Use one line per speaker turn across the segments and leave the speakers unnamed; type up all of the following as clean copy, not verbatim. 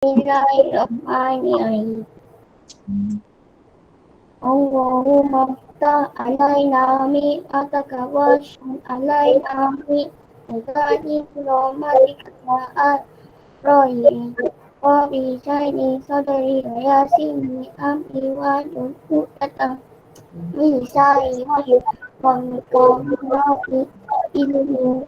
Bismillahirrahmanirrahim. Allahumma ftah alaina mi'ataka wa shun alaina mi'atani rahmatika ar-rahim wa bi shayni sadri wa yasini amri wa du'utata misai wa mukawwati ilmi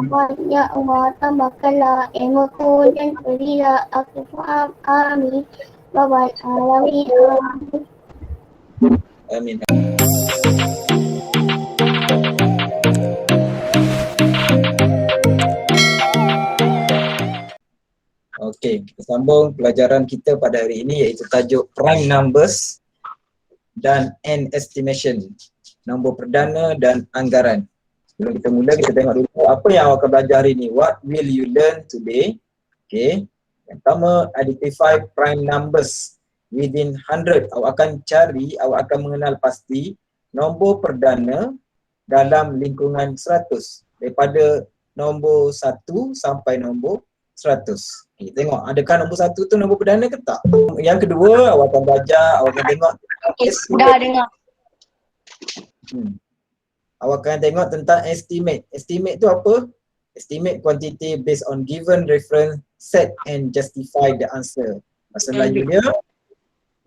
banyak Allah tambahkanlah ilmuku dan berilah aku faham. Amin. Rabbal alamin.
Amin. Okey, kita sambung pelajaran kita pada hari ini iaitu tajuk prime numbers dan and estimation, nombor perdana dan anggaran. Sebelum kita mula, kita tengok dulu apa yang awak akan belajar hari ini. What will you learn today? Okey, yang pertama, identify prime numbers within 100. Awak akan cari, awak akan mengenal pasti nombor perdana dalam lingkungan 100, daripada nombor 1 sampai nombor 100. Okay, tengok adakah nombor 1 tu nombor perdana ke tak? Yang kedua, awak akan belajar, awak akan tengok
Dah dengar.
Awak akan tengok tentang estimate. Estimate tu apa? Estimate quantity based on given reference set and justify the answer. Bahasa Melayu dia,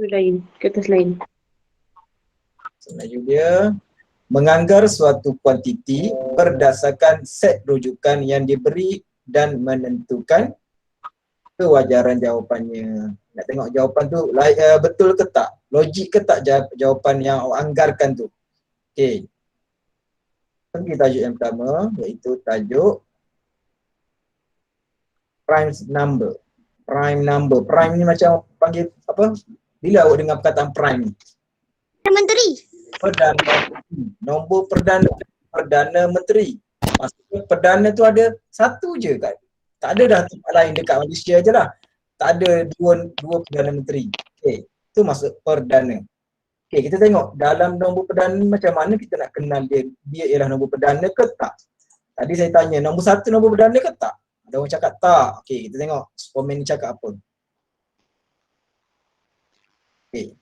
lain, kertas lain.
bahasa Melayu dia, menganggar suatu kuantiti berdasarkan set rujukan yang diberi dan menentukan kewajaran jawapannya. Nak tengok jawapan tu betul ke tak? Logik ke tak jawapan yang awak anggarkan tu? Okey. Pergi tajuk yang pertama, iaitu tajuk prime number. Prime number. Prime ni macam panggil apa? Bila awak dengar perkataan prime ni?
Menteri.
Perdana. Nombor perdana. Perdana Menteri. Maksudnya perdana tu ada satu je kan? Tak ada dah tempat lain dekat Malaysia je lah. Tak ada dua Perdana Menteri. Okey, itu maksud perdana. Okey, kita tengok dalam nombor perdana macam mana kita nak kenal dia ialah nombor perdana ke tak. Tadi saya tanya nombor 1 nombor perdana ke tak? Ada orang cakap tak. Okey, kita tengok komen ni cakap apa. Okey.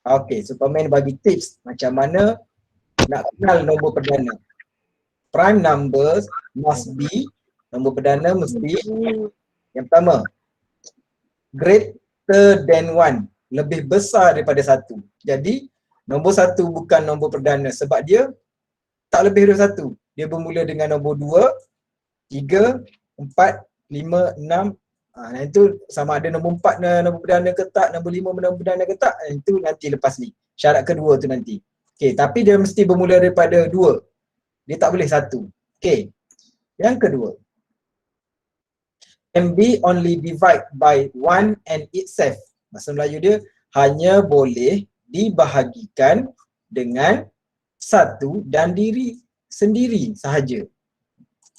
Okey, so komen bagi tips macam mana nak kenal nombor perdana. Prime numbers must be, nombor perdana mesti yang pertama, greater than 1, lebih besar daripada 1. Jadi nombor 1 bukan nombor perdana sebab dia tak lebih dari 1. Dia bermula dengan nombor 2, 3, 4, 5, 6. Nah itu sama ada nombor 4 nombor perdana ke tak, nombor 5 nombor perdana ke tak, itu nanti lepas ni. Syarat kedua tu nanti. Okey, tapi dia mesti bermula daripada 2. Dia tak boleh 1. Okey. Yang kedua, can be only divide by 1 and itself. Bahasa Melayu dia hanya boleh dibahagikan dengan 1 dan diri sendiri sahaja.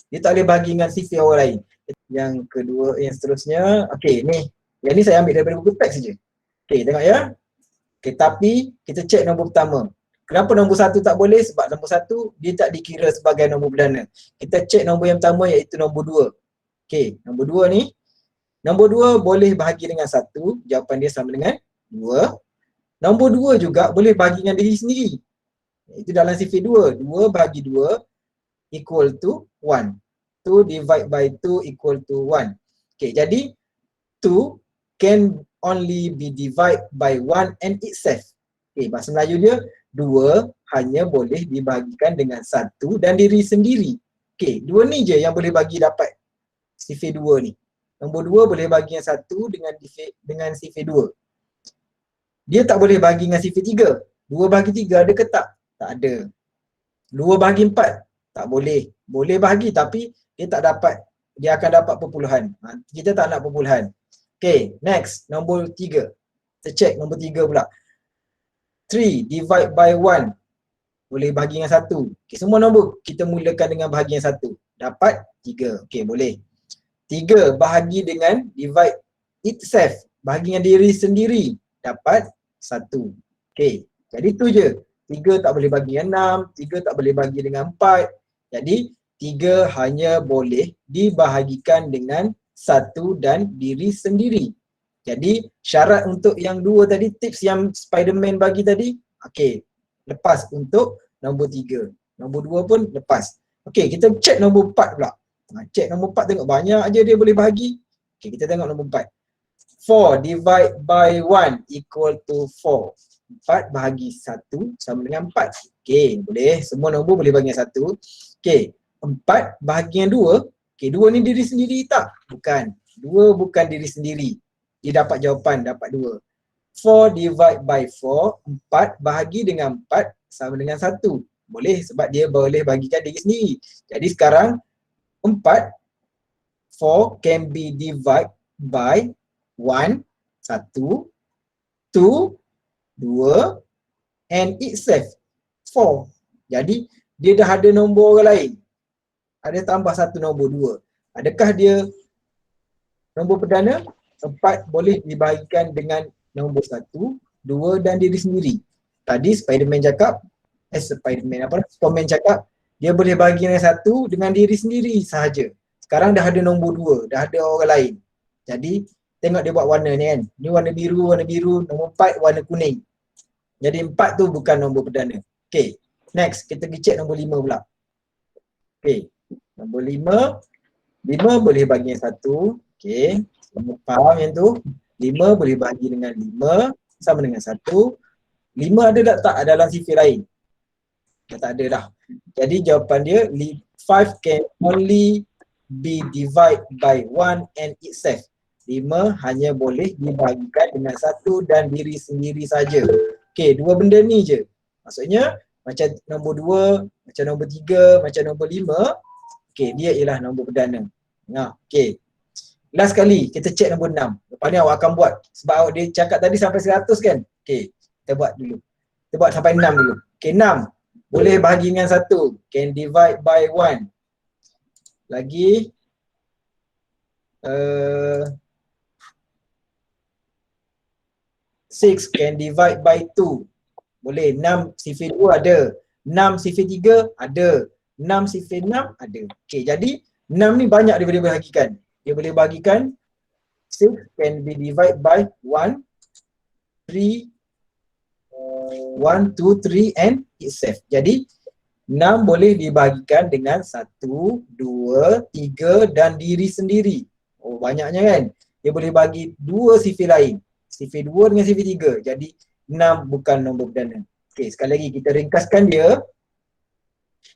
Dia tak boleh bahagi dengan sifar orang lain. Yang kedua, yang seterusnya, okey ni. Yang ni saya ambil daripada buku teks saja. Okey, tengok ya. Okey, tapi kita cek nombor pertama. Kenapa nombor 1 tak boleh? Sebab nombor 1 dia tak dikira sebagai nombor perdana. Kita cek nombor yang pertama iaitu nombor 2. Okey, nombor 2 ni, nombor 2 boleh bahagi dengan 1, jawapan dia sama dengan 2. Nombor 2 juga boleh bahagi dengan diri sendiri. Itu dalam sifar 2. 2 bahagi 2 equal to 1. 2 divide by 2 equal to 1. Okey, jadi 2 can only be divided by 1 and itself. Okey, bahasa Melayu dia 2 hanya boleh dibahagikan dengan 1 dan diri sendiri. Okey, 2 ni je yang boleh bagi dapat sifar 2 ni. Nombor 2 boleh bagi yang 1 dengan sifar 2. Dia tak boleh bagi dengan sifar 3. 2 bahagi 3 ada ke tak? Tak ada. 2 bahagi 4? Tak boleh. Boleh bahagi tapi dia tak dapat, dia akan dapat perpuluhan. Kita tak nak perpuluhan. Okay, next. Nombor 3. Kita check nombor 3 pula. 3 divide by 1. Boleh bahagi dengan 1. Okay, semua nombor kita mulakan dengan bahagi yang 1. Dapat 3. Okay, boleh. 3 bahagi dengan divide itself. Bahagi dengan diri sendiri. Dapat 1. Okay, jadi tu je. 3 tak boleh bagi dengan 6. 3 tak boleh bagi dengan 4. Jadi 3 hanya boleh dibahagikan dengan 1 dan diri sendiri. Jadi syarat untuk yang 2 tadi, tips yang Spiderman bagi tadi, okey, lepas untuk nombor 3. Nombor 2 pun lepas. Okey, kita check nombor 4 pula. Check nombor 4, tengok banyak aja dia boleh bahagi. Okey, kita tengok nombor 4. 4 divide by 1 equal to 4. 4 bahagi 1 sama dengan 4. Okey, boleh. Semua nombor boleh bagi 1. Okey, 4 bahagi yang 2. Okey, 2 ni diri sendiri tak? Bukan. 2 bukan diri sendiri. Dia dapat jawapan, dapat 2. 4 divide by 4. 4 bahagi dengan 4 sama dengan 1. Boleh sebab dia boleh bagikan diri sendiri. Jadi sekarang 4 can be divided by 1, 1, 2, 2 and itself 4. Jadi dia dah ada nombor orang lain. Ada tambah satu nombor 2. Adakah dia nombor perdana? 4 boleh dibahagikan dengan nombor 1, 2 dan diri sendiri. Tadi Spiderman cakap, Superman cakap dia boleh bagi dengan 1 dengan diri sendiri sahaja. Sekarang dah ada nombor 2, dah ada orang lain. Jadi tengok dia buat warna ni kan. Ni warna biru, nombor 4 warna kuning. Jadi 4 tu bukan nombor perdana. Okay, next kita pergi check nombor 5 pula. Okay, nombor 5 boleh bagi yang 1. Okay, semua faham yang tu. 5 boleh bagi dengan 5 sama dengan 1. 5 ada tak dalam sifir lain? Tak ada dah. Jadi jawapan dia 5 can only be divided by 1 and itself. 5 hanya boleh dibahagikan dengan 1 dan diri sendiri saja. Okey, 2 benda ni je. Maksudnya macam nombor 2, macam nombor 3, macam nombor 5, okey, dia ialah nombor perdana. Nah, okey. Last kali kita check nombor 6. Lepas ni awak akan buat sebab awak dia cakap tadi sampai 100 kan? Okey, kita buat dulu. Kita buat sampai 6 dulu. Okey, 6 boleh bahagi dengan 1. Can divide by 1. Lagi 6 can divide by 2. Boleh. 6 sifir 2 ada. 6 sifir 3 ada. 6 sifir 6 ada. Okey, jadi 6 ni banyak dia boleh bahagikan. Dia boleh bahagikan 6 can be divided by 1, 3, 1, 2, 3 and itself. Jadi 6 boleh dibahagikan dengan 1, 2, 3 dan diri sendiri. Oh, banyaknya kan? Dia boleh bagi 2 sifir lain. Sifir 2 dengan sifir 3. Jadi 6 bukan nombor perdana. Okey, sekali lagi kita ringkaskan dia.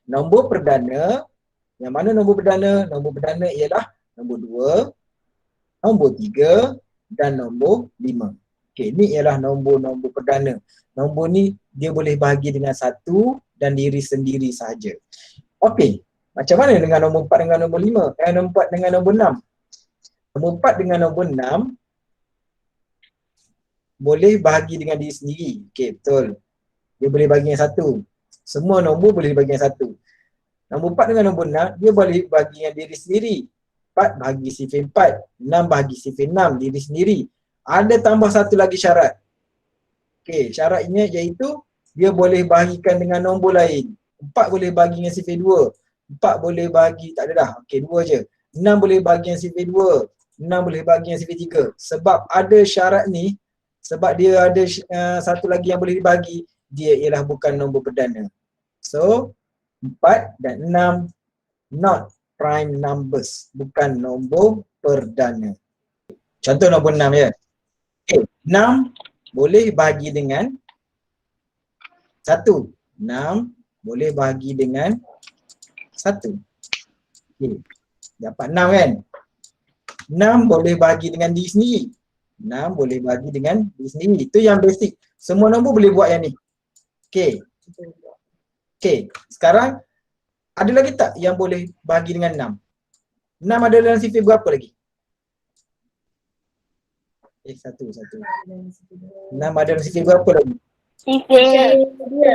Nombor perdana, yang mana nombor perdana? Nombor perdana ialah nombor 2, nombor 3 dan nombor 5. Okey, ni ialah nombor-nombor perdana. Nombor ni dia boleh bahagi dengan 1 dan diri sendiri sahaja. Okey, macam mana dengan nombor 4 dengan nombor 5? Nombor 4 dengan nombor 6. Nombor 4 dengan nombor 6 boleh bahagi dengan diri sendiri. Okey, betul. Dia boleh bagi dengan 1. Semua nombor boleh bagi dengan 1. Nombor 4 dengan nombor 6, dia boleh bagi dengan diri sendiri. 4 bahagi sifir 4, 6 bahagi sifir 6, diri sendiri. Ada tambah satu lagi syarat. Okey, syaratnya iaitu dia boleh bahagikan dengan nombor lain. 4 boleh bagi dengan sifir 2. 4 boleh bagi, tak ada dah. Okey, 2 je. 6 boleh bagi dengan sifir 2. 6 boleh bagi dengan sifir 3. Sebab ada syarat ni, sebab dia ada satu lagi yang boleh dibagi, dia ialah bukan nombor perdana. So, 4 dan 6 not prime numbers, bukan nombor perdana. Contoh nombor 6 ya. Okay, 6 boleh bahagi dengan 1. 6 boleh bahagi dengan 1. Okay, dapat 6 kan? 6 boleh bahagi dengan diri sendiri. 6 boleh bahagi dengan diri sendiri. Itu yang basic. Semua nombor boleh buat yang ni. Okay. Okay, sekarang ada lagi tak yang boleh bahagi dengan 6? 6 ada dalam sifir berapa lagi? Satu. 6 ada dalam sifir berapa lagi?
Sifir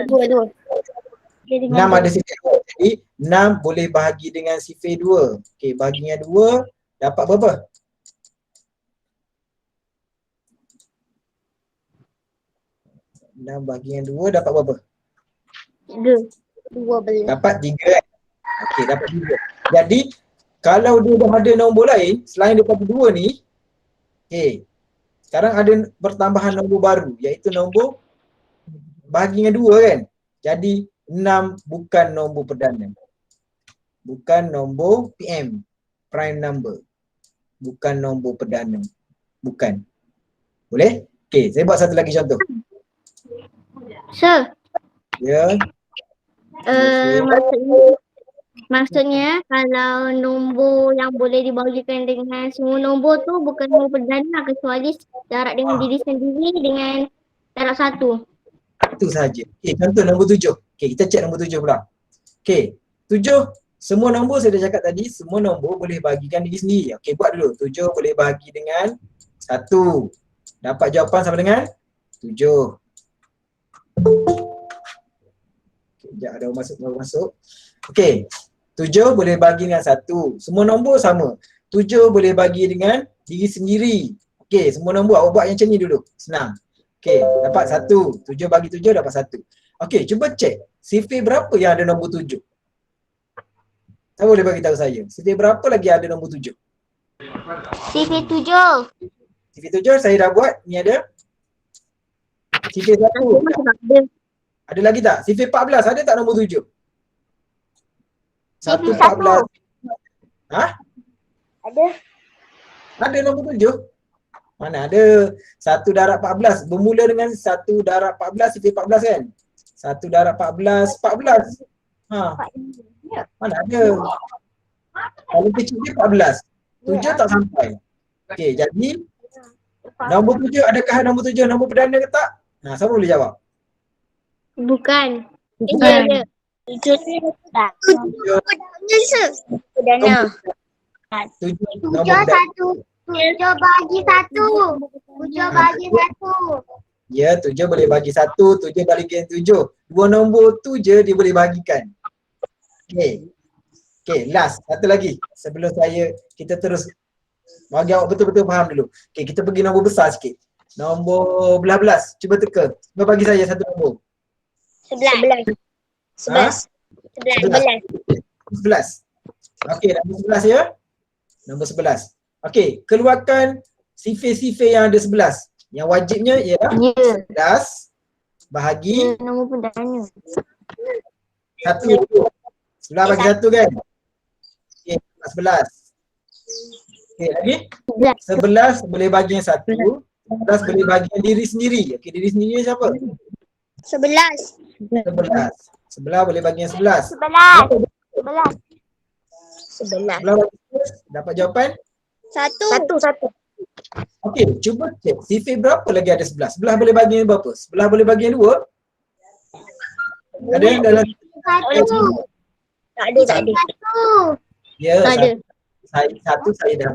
2.
6 ada sifir 2. Jadi 6 boleh bahagi dengan sifir 2. Okey, bahagi dengan 2 dapat berapa? Bahagi dengan 2 dapat berapa?
12.
Dapat 3 kan? Okey, dapat 2. Jadi kalau dia dah ada nombor lain selain daripada 2 ni, okey. Sekarang ada pertambahan nombor baru iaitu nombor bahagi dengan 2 kan. Jadi 6 bukan nombor perdana. Bukan nombor PM, prime number. Bukan nombor perdana. Bukan. Boleh? Okey, saya buat satu lagi contoh.
Sir,
Ya.
maksudnya kalau nombor yang boleh dibahagikan dengan semua nombor tu bukan nombor perdana kecuali darab dengan diri sendiri dengan darab 1.
Itu sahaja. Okey, contoh nombor 7. Okey, kita cek nombor 7 pula. Okey, 7 semua nombor saya dah cakap tadi, semua nombor boleh bahagikan diri sendiri. Okey, buat dulu. 7 boleh bahagi dengan 1. Dapat jawapan sama dengan 7. Okey, sekejap ada baru masuk. Okey, 7 boleh bagi dengan 1. Semua nombor sama. 7 boleh bagi dengan diri sendiri. Okey, semua nombor awak buat yang macam ni dulu. Senang. Okey, dapat 1. 7 bagi 7 dapat 1. Okey, cuba cek. Sifir berapa yang ada nombor 7? Siapa boleh bagi tahu saya? Sifir berapa lagi ada nombor 7?
Sifir 7.
Sifir 7 saya dah buat. Ni ada. Sifir 1. Ada lagi tak? Sifir 14 ada tak nombor 7?
Sifir
1. Ha?
Ada.
Ada nombor 7? Mana ada? 1 darab 14. Bermula dengan 1 darab 14, sifir 14 kan? 1 darab 14, 14. Ha. Mana ada? Paling kecil dia 14. 7 tak sampai. Okey, jadi nombor 7, adakah nombor 7 nombor perdana ke tak? Ha, siapa boleh jawab?
Bukan.
Bukan.
Dia. 7 tak. Perdana.
7
7
nombor perdana.
1. 7 bagi 1. 7 bagi 1.
Ya, 7 boleh bagi 1, 7 bagi 7. Dua nombor tu je dia boleh bagikan. Okey. Okey, last. Satu lagi. Sebelum kita terus bagi awak betul-betul faham dulu. Okey, kita pergi nombor besar sikit. Nombor belas-belas. Cuba teka. Cuba bagi saya satu nombor.
11. 11.
11. Okey, nombor 11 ya. Nombor 11. Okey, keluarkan sifir-sifir yang ada 11. Yang wajibnya ialah 11 bahagi
Nombor perdana.
1. 11 bagi 1 kan? Okey, 11. Okey, lagi? 11 boleh bagi yang 1. 11 boleh bagi yang diri sendiri. Okey, diri sendiri siapa?
11.
11. 11 boleh bagi yang 11.
11.
11 bagi 11, dapat jawapan?
1.
Okey, cuba cek sifir berapa lagi ada 11? 11 boleh bagi yang berapa? 11 boleh bagi yang 2? Ada yang dalam
1. Tak ada.
ya,
Tak ada.
satu saya dah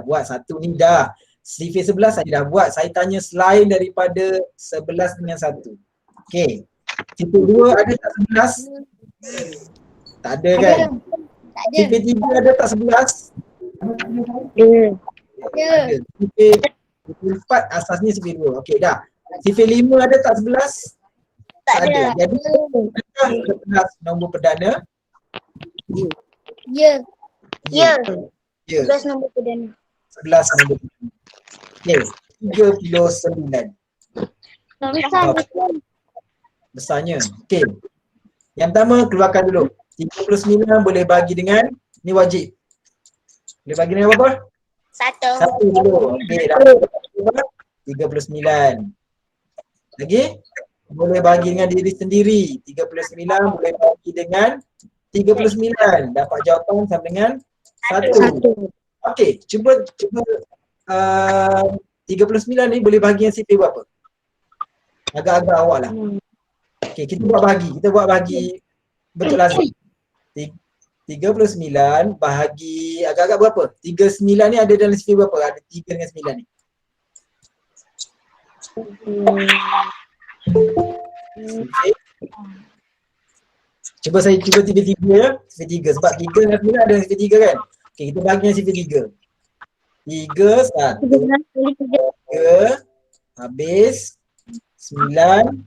buat. Satu ni dah. Sifir 11 saya dah buat. Saya tanya selain daripada 11 dengan 1. Okey. Sifir 2 ada tak 11? Tak ada kan?
Tak ada.
Sifir 3 ada tak 11?
Ada.
Ada. Sifir 4 asasnya sifir 2. Okey dah. Sifir 5 ada tak 11? Tak ada. Jadi adakah 11 nombor perdana?
Ya.
Ya.
11 nombor perdana.
11 nombor perdana. Okey. 39. Besarnya. Okey. Yang pertama keluarkan dulu. 39 boleh bagi dengan, ni wajib. Boleh bagi dengan apa? 1 dulu. Okey, dah. 39. Lagi? Boleh bagi dengan diri sendiri. 39 boleh bagi dengan 39. Dapat jawapan sama dengan 1. Okey, cuba 39 ni boleh bagi yang sifir berapa? Agak-agak awak lah. Okey, kita buat bahagi betul lazim. 39 bahagi agak-agak berapa? 39 ni ada dalam sifir berapa? Ada 3 dengan 9 ni. Sifir. Cuba 3 ya. Sifir 3 sebab 3 dengan 9 ada sifir 3 kan? Okey, kita bagi yang sifir 3. 3, 1, 3, habis 9,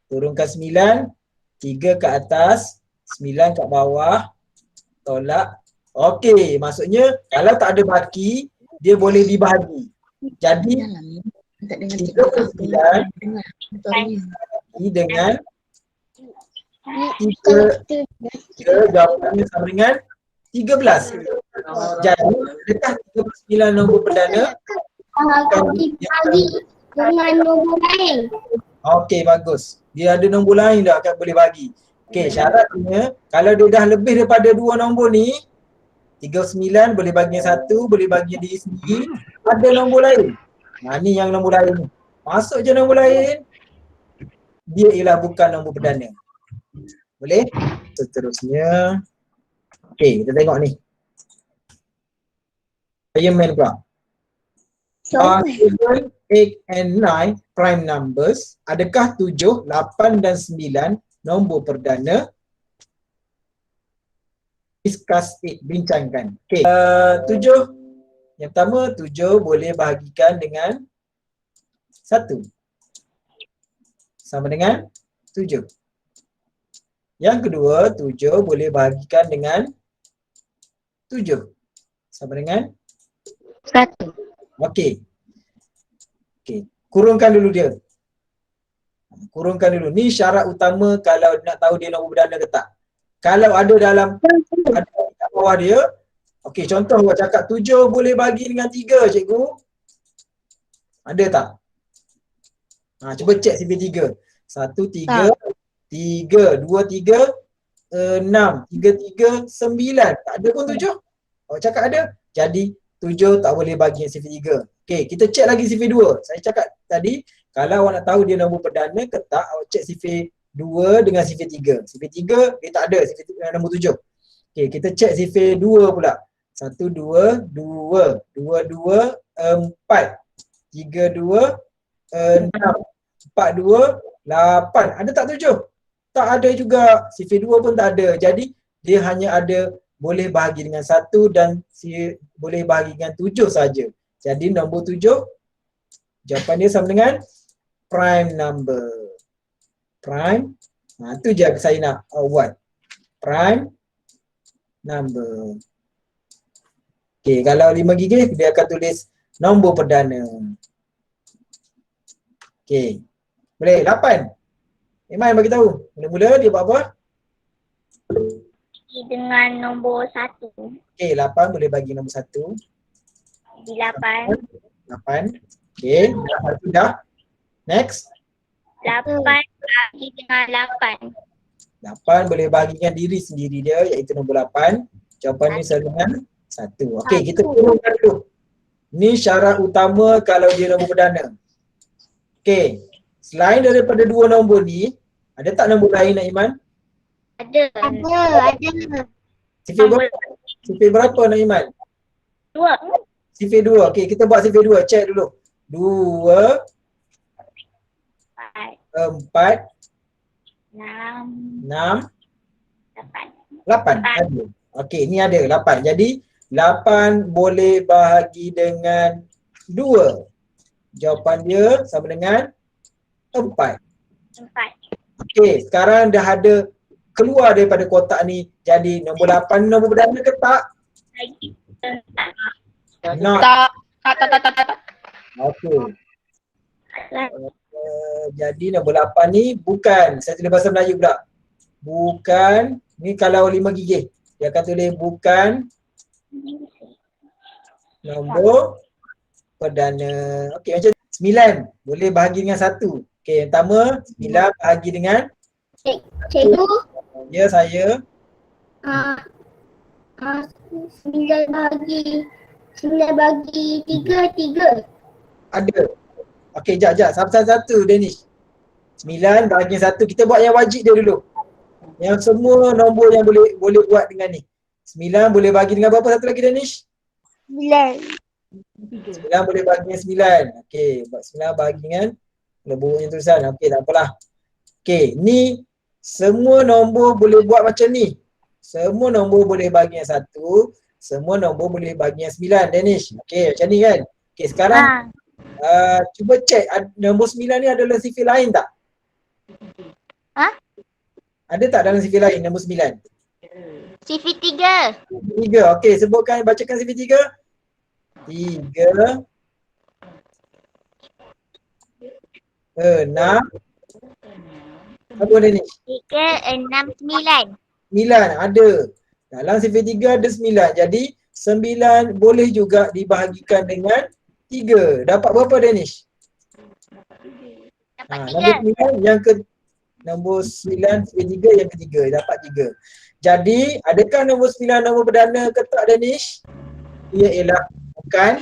turunkan 9, 3 ke atas, 9 kat bawah, tolak. Okey, maksudnya kalau tak ada baki, dia boleh dibahagi. Jadi, 39 dengan 3 jawapannya sama dengan 13. Jadi, adakah 39 nombor perdana?
Dibagi dengan nombor lain.
Okey, bagus. Dia ada nombor lain dah akan boleh bagi. Okey, syaratnya kalau dia dah lebih daripada 2 nombor ni, 39 boleh bagi yang 1, boleh bagi diri sendiri, ada nombor lain. Ni yang nombor lain ni. Masuk je nombor lain, dia ialah bukan nombor perdana. Boleh? Seterusnya. Okey, kita tengok ni. Saya main pula. Are 7, 8 and 9 prime numbers? Adakah 7, 8 dan 9 nombor perdana? Discuss it, bincangkan. Okey, 7. Yang pertama, 7 boleh bahagikan dengan 1. Sama dengan 7. Yang kedua, 7 boleh bahagikan dengan 7. Sama dengan
1.
okey. Okey, kurungkan dulu dia. Kurungkan dulu. Ni syarat utama kalau nak tahu dia nombor perdana ke tak. Kalau ada dalam ada kat bawah dia, okey, contoh awak cakap 7 boleh bagi dengan 3, cikgu. Ada tak? Cuba cek CV3. 1, 3, 3, 2, 3, 6, 3, 3, 9. Tak ada pun 7. Awak cakap ada. Jadi 7 tak boleh bagi yang CV3. Okey, kita cek lagi CV2. Saya cakap tadi, kalau awak nak tahu dia nombor perdana ke tak, awak cek CV2 dengan CV3. CV3 dia tak ada CV nombor 7. Okey, kita cek CV2 pula. 1, 2, 2, 2, 2, 4, 3, 2, 6, 4, 2, 8. Ada tak 7? Tak ada juga. CV2 pun tak ada. Jadi dia hanya ada boleh bahagi dengan 1 dan boleh bahagi dengan 7 saja. Jadi nombor 7, jawapan dia sama dengan prime number. Prime. Itu je saya nak buat. Prime number. Okey, kalau 5 gigi dia akan tulis nombor perdana. Okey. Boleh 8. Iman bagi tahu. Mula-mula dia buat apa?
Dengan nombor 1.
Okey, 8 boleh bagi nombor 1.
Di 8.
8. Okey, dah sudah. Next.
8 bagi dengan 8.
8 boleh bahagikan diri sendiri dia iaitu nombor 8. Jawapan ni sama dengan 1. Okey, kita kurungkan dulu. Ni syarat utama kalau dia nombor perdana. Okey, selain daripada 2 nombor ni, ada tak nombor lain Nak Iman?
Ada.
Sifir berapa Nak Iman?
2.
Sifir 2. Okey, kita buat sifir 2. Check dulu. 2, 4,
6,
6,
8.
8. Ada. Okey, ni ada 8. Jadi 8 boleh bahagi dengan 2. Jawapan dia sama dengan 4.
4.
Okey, sekarang dah ada keluar daripada kotak ni. Jadi nombor 8 nombor perdana ke tak?
Lagi.
Not.
Tak.
Okey. Jadi nombor 8 ni bukan. Saya tulis bahasa Melayu pula. Bukan. Ni kalau 5 gigi. Dia akan tulis bukan nombor perdana. Okey, macam 9 boleh bahagi dengan 1. Okey, yang pertama 9 bahagi dengan
Cikgu,
ya saya
9 bagi 3.
ada. Okey, jap. Satu-satu Danish. 9 bahagi 1. Kita buat yang wajib dia dulu. Yang semua nombor yang boleh buat dengan ni. 9 boleh bagi dengan berapa satu lagi Danish? 9 boleh bagi dengan 9. Okey, buat 9 bagi dengan buruknya tulisan. Okey, tak apalah. Okey, ni semua nombor boleh buat macam ni. Semua nombor boleh bagi yang 1. Semua nombor boleh bagi yang 9 Danish. Okey, macam ni kan? Okey, sekarang cuba cek nombor 9 ni adalah sifir lain tak? Ada tak dalam CV lain nombor 9?
CV3.
3. Okey, sebutkan, bacakan CV 3. 3 6 apa dia ni?
369.
9 ada. Dalam CV 3 ada 9. Jadi 9 boleh juga dibahagikan dengan 3. Dapat berapa Danish?
Dapat
Nombor
3.
9 yang ke nombor 9 CV 3 yang ketiga dapat 3. Jadi adakah nombor 9 nombor perdana ke tak Danish? Ia ialah bukan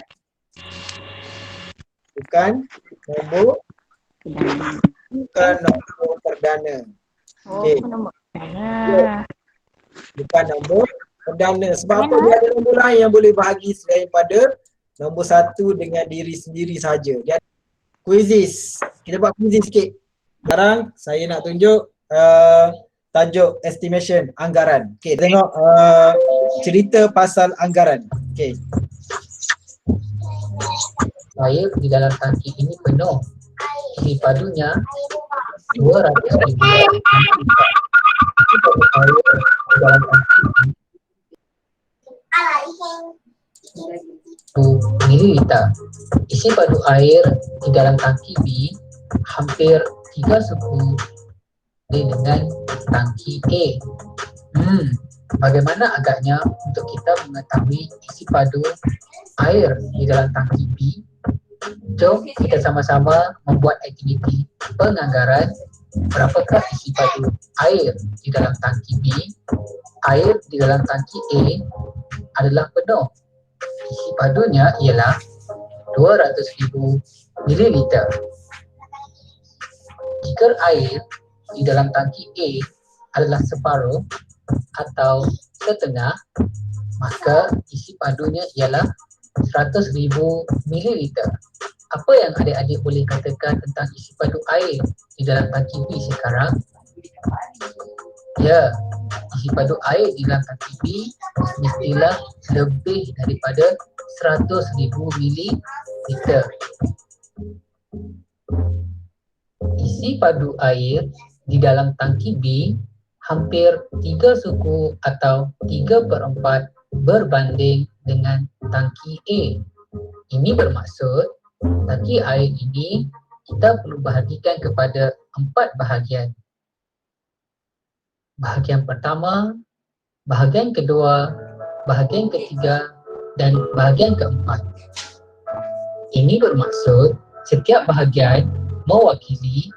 nombor perdana. Okey.
Nombor mana?
Bukan nombor perdana. Sebab apa dia ada nombor lain yang boleh bahagi selain pada nombor 1 dengan diri sendiri saja. Dia ada quizzes. Kita buat quizzes sikit. Sekarang saya nak tunjuk tajuk estimation anggaran. Okey, tengok cerita pasal anggaran. Okey.
Air di dalam tangki ini penuh. Isi padunya 200 ribu. Air di dalam tangki 2 mililiter. Isi padu air di dalam tangki B hampir 3 suku dengan tangki A. Bagaimana agaknya untuk kita mengetahui isi padu air di dalam tangki B? Jom kita sama-sama membuat aktiviti penganggaran. Berapakah isi padu air di dalam tangki B? Air di dalam tangki A adalah penuh. Isi padunya ialah 200,000 mililiter. Jika air di dalam tangki A adalah separuh atau setengah, maka isi padunya ialah 100,000 mililiter. Apa yang adik-adik boleh katakan tentang isi padu air di dalam tangki B sekarang? Ya, isi padu air di dalam tangki B mestilah lebih daripada 100,000 mililiter. Isi padu air di dalam tangki B hampir 3 suku atau 3/4 berbanding dengan tangki A. Ini bermaksud tangki air ini kita perlu bahagikan kepada 4 bahagian. Bahagian pertama, bahagian kedua, bahagian ketiga dan bahagian keempat. Ini bermaksud setiap bahagian mewakili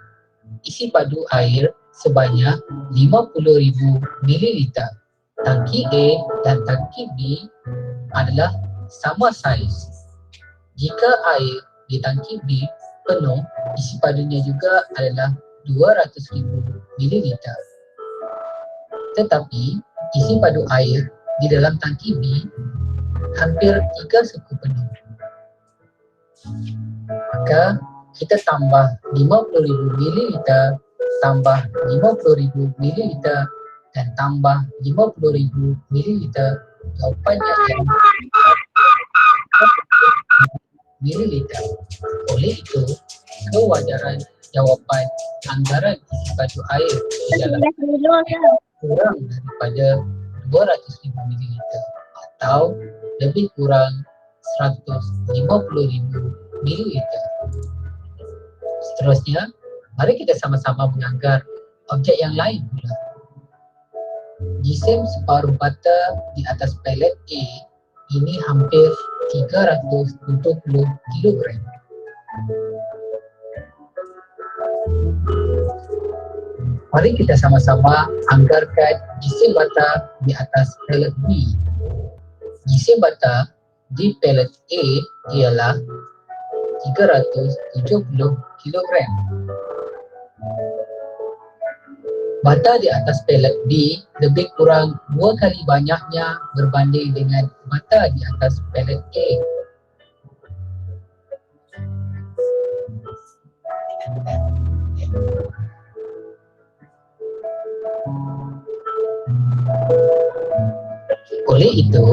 isi padu air sebanyak 50,000 mililiter. Tangki A dan tangki B adalah sama saiz. Jika air di tangki B penuh, isi padunya juga adalah 200,000 mililiter. Tetapi isi padu air di dalam tangki B hampir 3 suku penuh. Maka kita tambah 50,000 mililiter, tambah 50,000 mililiter dan tambah 50,000 mililiter. Jawapannya ialah mililiter. Oleh itu, kewajaran jawapan anggaran isi padu air di dalam kurang daripada 200,000 mililiter atau lebih kurang 150,000 mililiter. Seterusnya, mari kita sama-sama menganggar objek yang lain pula. Jisim separuh bata di atas pelet A ini hampir 370 kilogram. Mari kita sama-sama anggarkan jisim bata di atas pelet B. Jisim bata di pelet A ialah 370 kilogram. Bata di atas pelet B lebih kurang 2 kali banyaknya berbanding dengan bata di atas pelet A. Oleh itu,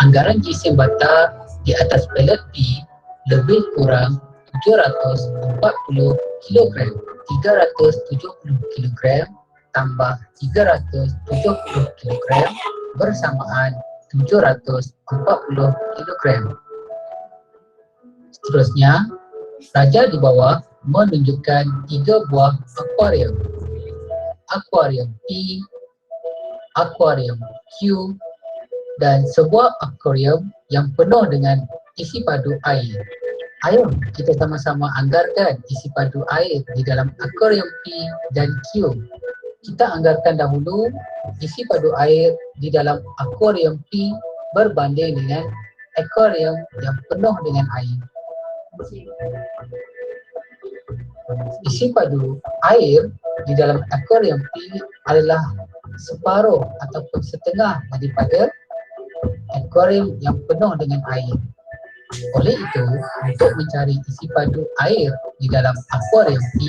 anggaran jisim bata di atas pelet B lebih kurang 740 kilogram. 370 kilogram tambah 370 kg bersamaan 740 kg. Seterusnya, raja di bawah menunjukkan 3 buah akuarium. Akuarium P, akuarium Q, dan sebuah akuarium yang penuh dengan isi padu air. Ayo kita sama-sama anggarkan isi padu air di dalam akuarium P dan Q. Kita anggarkan dahulu isi padu air di dalam akuarium P berbanding dengan akuarium yang penuh dengan air. Isi padu air di dalam akuarium P adalah separuh ataupun setengah daripada akuarium yang penuh dengan air. Oleh itu, untuk mencari isi padu air di dalam akuarium P,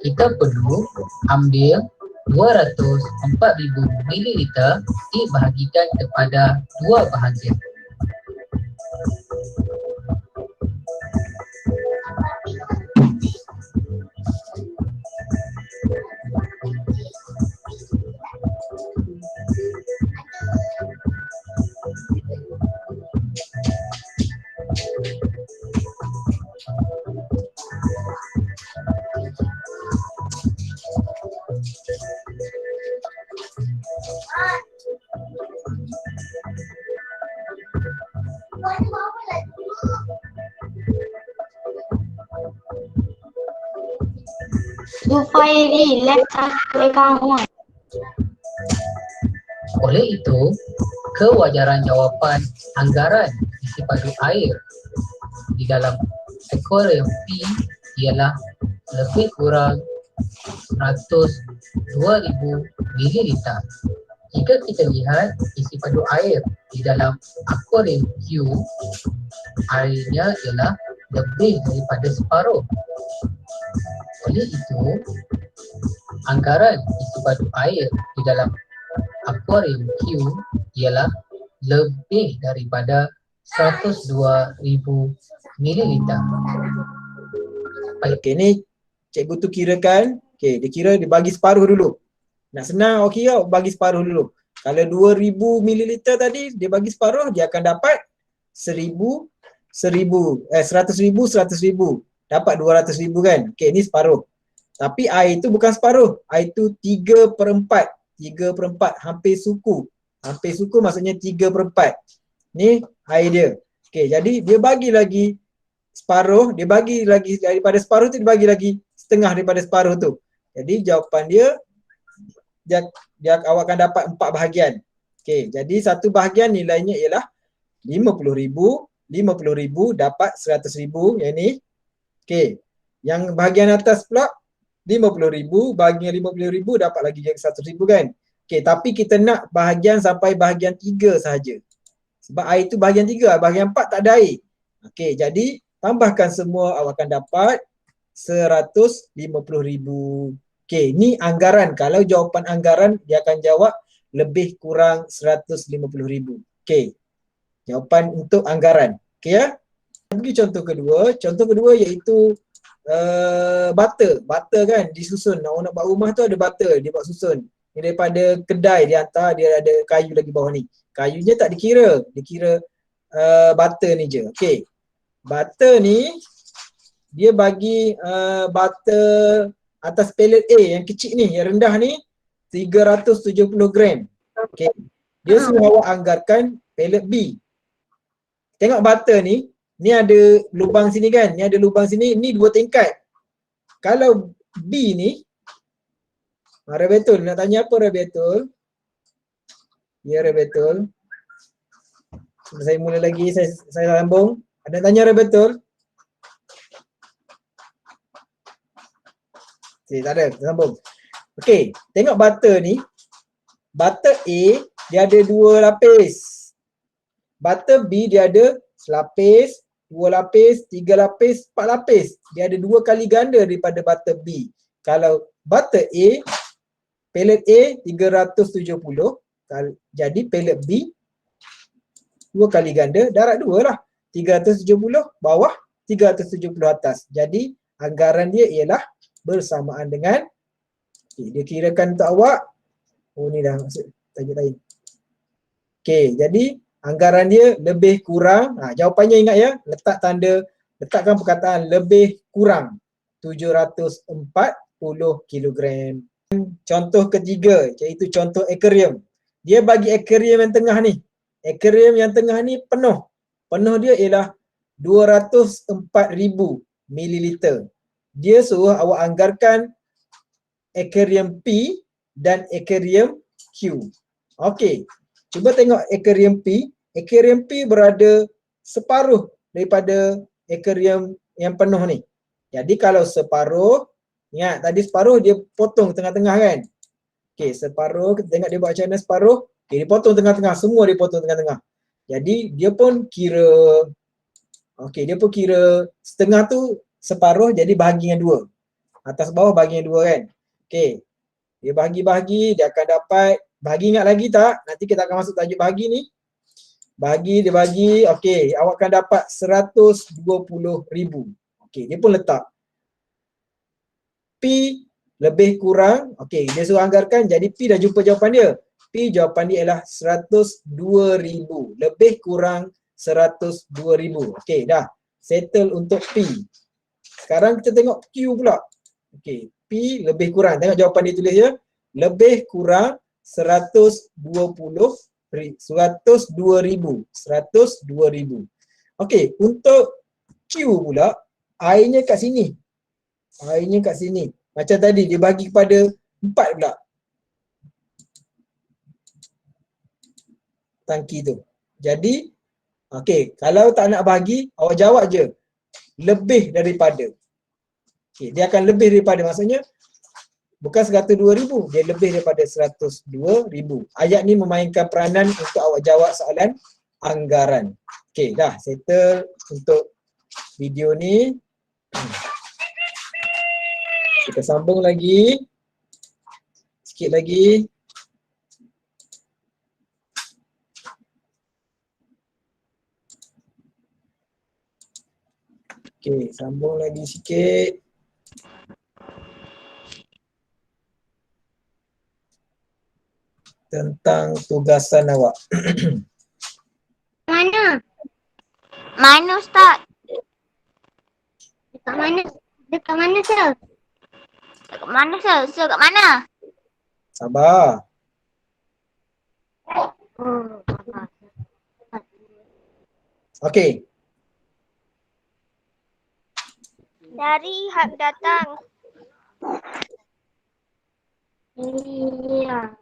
kita perlu ambil 204,000 ml dibahagikan kepada 2 bahagian.
Zufairi, let us click on one.
Oleh itu, kewajaran jawapan anggaran isi padu air di dalam akuarium P ialah lebih kurang 102,000 ml. Jika kita lihat isi padu air di dalam akuarium Q, airnya ialah lebih daripada separuh. Oleh itu, anggaran isi padu air di dalam akuarium Q ialah lebih daripada 102,000 ml.
Okey, ni cikgu tu kirakan. Okey, dia kira dia bagi separuh dulu. Nak senang okey tau, bagi separuh dulu. Kalau 2,000 ml tadi dia bagi separuh, dia akan dapat 100,000, 100,000. Dapat 200,000 kan? Okey, ni separuh. Tapi air tu bukan separuh. Air tu 3/4. 3/4 hampir suku. Hampir suku maksudnya 3/4. Ni air dia. Okey, jadi dia bagi lagi separuh, dia bagi lagi daripada separuh tu, dia bagi lagi setengah daripada separuh tu. Jadi jawapan dia awak akan dapat 4 bahagian. Okey, jadi satu bahagian nilainya ialah 50,000, 50,000 dapat 100,000 yang ni. Okey, yang bahagian atas pula 50,000 bahagian 50,000 dapat lagi jadi 100,000 kan. Okey, tapi kita nak bahagian sampai bahagian 3 sahaja. Sebab air tu bahagian 3, bahagian 4 tak ada air. Okey, jadi tambahkan semua, awak akan dapat 150,000. Okey, ni anggaran. Kalau jawapan anggaran, dia akan jawab lebih kurang 150,000. Okey, jawapan untuk anggaran. Okey ya. Pergi contoh kedua. Contoh kedua iaitu butter. Butter kan disusun. Orang nak buat rumah tu ada butter, dia buat susun. Ni daripada kedai dia hantar, dia ada kayu lagi bawah ni. Kayunya tak dikira. Dia kira butter ni je. Okey. Butter ni dia bagi butter atas pallet A yang kecil ni, yang rendah ni 370 gram. Okey. Dia suruh awak anggarkan pallet B. Tengok butter ni ada lubang sini kan, ni ada lubang sini, ni 2 tingkat. Kalau B ni, Rabetul, nak tanya apa Rabetul? Ya Rabetul. Saya mula lagi, saya sambung. Ada tanya Rabetul? Okay, tak ada, sambung. Okey, tengok butter ni. Butter A, dia ada 2 lapis. Butter B, dia ada selapis, 2 lapis, 3 lapis, 4 lapis. Dia ada 2 kali ganda daripada butter B. Kalau butter A, pallet A 370, jadi pallet B 2 kali ganda, darab 2 lah. 370 bawah, 370 atas. Jadi anggaran dia ialah bersamaan dengan Okay, dia kirakan untuk awak. Oh ni dah maksud tajuk lain. Okay, jadi anggaran dia lebih kurang. Jawapannya ingat ya, letakkan perkataan lebih kurang 740 kilogram. Contoh ketiga, iaitu contoh aquarium. Dia bagi aquarium yang tengah ni. Aquarium yang tengah ni penuh. Penuh dia ialah 204,000 mililiter. Dia suruh awak anggarkan aquarium P dan aquarium Q. Okey. Cuba tengok aquarium P. Aquarium P berada separuh daripada aquarium yang penuh ni. Jadi kalau separuh, ingat tadi separuh dia potong tengah-tengah kan? Okey, separuh, kita tengok dia buat macam mana separuh. Okey, dia potong tengah-tengah, semua dia potong tengah-tengah. Jadi dia pun kira, okey, dia pun kira setengah tu separuh, jadi bahagi dengan dua. Atas bawah bahagi dengan dua kan? Okey, dia bahagi-bahagi, dia akan dapat, bahagi ingat lagi tak? Nanti kita akan masuk tajuk bahagi ni. Bahagi, dia bagi, okey, awak akan dapat 120,000. Okey, dia pun letak P lebih kurang, okey, dia suruh anggarkan, jadi P dah jumpa jawapan dia. P jawapan dia ialah 102,000. Lebih kurang 102,000. Okey, dah. Settle untuk P. Sekarang kita tengok Q pula. Okey, P lebih kurang. Tengok jawapan dia tulis ya. Lebih kurang 102,000. 102,000. Okey, untuk Q pula, airnya kat sini. Airnya kat sini. Macam tadi dia bagi kepada 4 pula. Tangki tu. Jadi, okey, kalau tak nak bagi, awak jawab je. Lebih daripada. Okey, dia akan lebih daripada, maksudnya bukan 102,000, dia lebih daripada 102,000. Ayat ni memainkan peranan untuk awak jawab soalan anggaran. Okey, dah settle untuk video ni. Kita sambung lagi. Sikit lagi. Okey, sambung lagi sikit. Tentang tugasan awak.
Mana?
Mana Ustaz?
Dekat mana? Dekat mana, Sir?
Dekat mana Sir? Sir kat mana?
Sabar.
Oh.
Okey.
Dari hak datang.
Iya.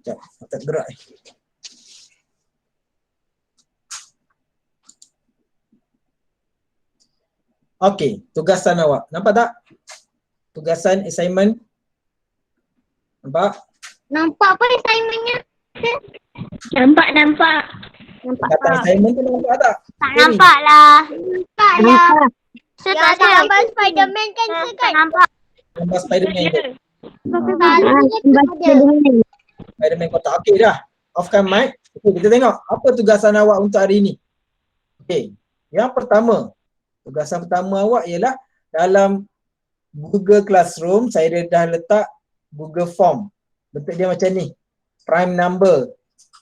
Sekejap, tak gerak. Okey, tugasan awak. Nampak tak? Tugasan assignment. Nampak?
Nampak apa assignmentnya? Nampak. Nampak
Kata
tak?
assignment tu nampak tak?
Tak nampak lah.
Nampak lah.
Sir tak ada gambar Spiderman kan Sir kan? Nampak.
Gambar Spiderman tu. Spiderman kotak. Okey dah. Offkan mic. Okey, kita tengok apa tugasan awak untuk hari ni. Okey. Yang pertama, tugasan pertama awak ialah dalam Google Classroom, saya dah letak Google Form. Bentuk dia macam ni. Prime number.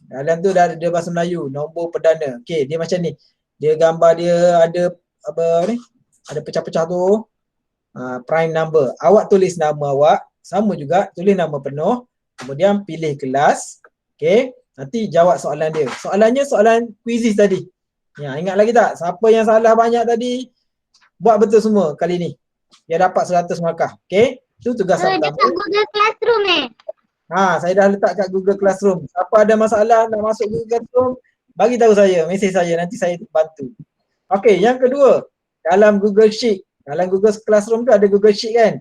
Dalam tu dah ada bahasa Melayu, nombor perdana. Okey, dia macam ni. Dia gambar dia ada apa ni? Ada pecah-pecah tu. Prime number. Awak tulis nama awak, sama juga tulis nama penuh. Kemudian pilih kelas. Okey, nanti jawab soalan dia. Soalannya soalan quizzes tadi. Ya, ingat lagi tak? Siapa yang salah banyak tadi, buat betul semua kali ni. Dia dapat 100 markah. Okey? Itu tugasan pertama.
Dekat Google Classroom
Saya dah letak kat Google Classroom. Siapa ada masalah nak masuk Google Classroom, bagi tahu saya, mesej saya, nanti saya bantu. Okey, yang kedua, dalam Google Sheet. Dalam Google Classroom tu ada Google Sheet kan?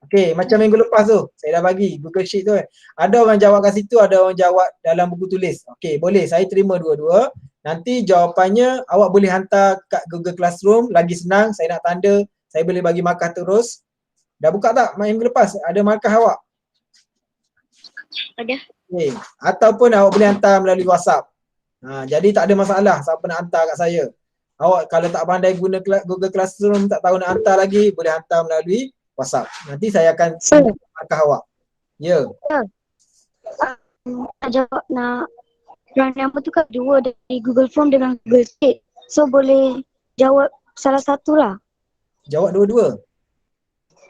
Okey, macam minggu lepas tu, saya dah bagi Google Sheet tu kan. Ada orang jawab kat situ, ada orang jawab dalam buku tulis. Okey, boleh, saya terima dua-dua. Nanti jawapannya awak boleh hantar kat Google Classroom, lagi senang, saya nak tanda saya boleh bagi markah terus. Dah buka tak minggu lepas? Ada markah awak?
Ada.
Okay. Ataupun awak boleh hantar melalui WhatsApp. Jadi tak ada masalah siapa nak hantar kat saya. Awak kalau tak pandai guna Google Classroom, tak tahu nak hantar lagi, boleh hantar melalui WhatsApp. Nanti saya akan send markah awak. Ya.
Nak jawab nak nombor tu kan dua dari Google Form dengan Google Sheet. So boleh jawab salah satu lah.
Jawab dua-dua.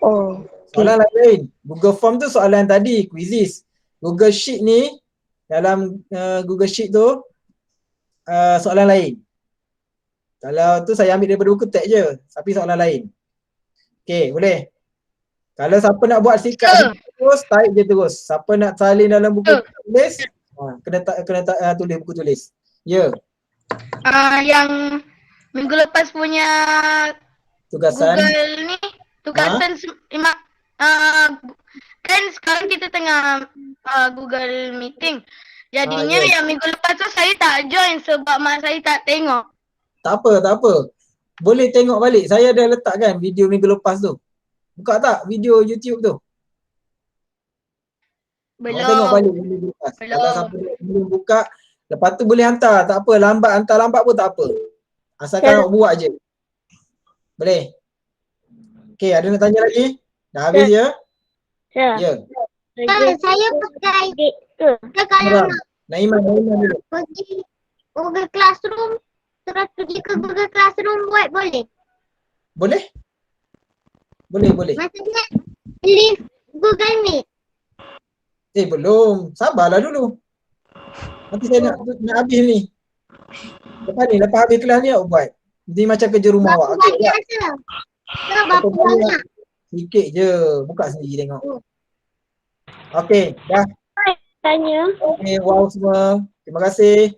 Oh.
Soalan lain. Google Form tu soalan tadi, quizzes. Google Sheet ni, dalam Google Sheet tu, soalan lain. Kalau tu saya ambil daripada buku teks je, tapi soalan lain. Okay, boleh. Kalau siapa nak buat sikat terus, type je terus. Siapa nak salin dalam buku tulis, kena tulis buku tulis. Ya.
Yang minggu lepas punya
Tugasan.
Google ni, tugasan kan sekarang kita tengah Google Meeting. Jadinya
yes.
yang minggu lepas tu saya tak join sebab mak saya tak tengok.
Tak apa. Boleh tengok balik. Saya dah letakkan video minggu lepas tu. Buka tak video YouTube tu?
Belum.
Tengok balik minggu lepas.
Belum.
Kalau siapa belum buka, lepas tu boleh hantar. Tak apa, hantar lambat pun tak apa. Asalkan awak buat je. Boleh? Okay, ada nak tanya lagi? Dah habis ya? Ya.
Saya pakai kalau
Naiman dulu.
pergi Google Classroom, terus pergi ke Google Classroom buat boleh?
Boleh? Boleh.
Maksudnya leave Google Meet.
Belum. Sabarlah dulu. Nanti saya nak habis ni. Lepas habis kelas ni awak buat. Jadi macam kerja rumah awak.
Berapa banyak rasa? Berapa banyak?
Sikit je. Buka sendiri tengok. Okey, dah.
Tanya.
Okey, wow semua. Terima kasih.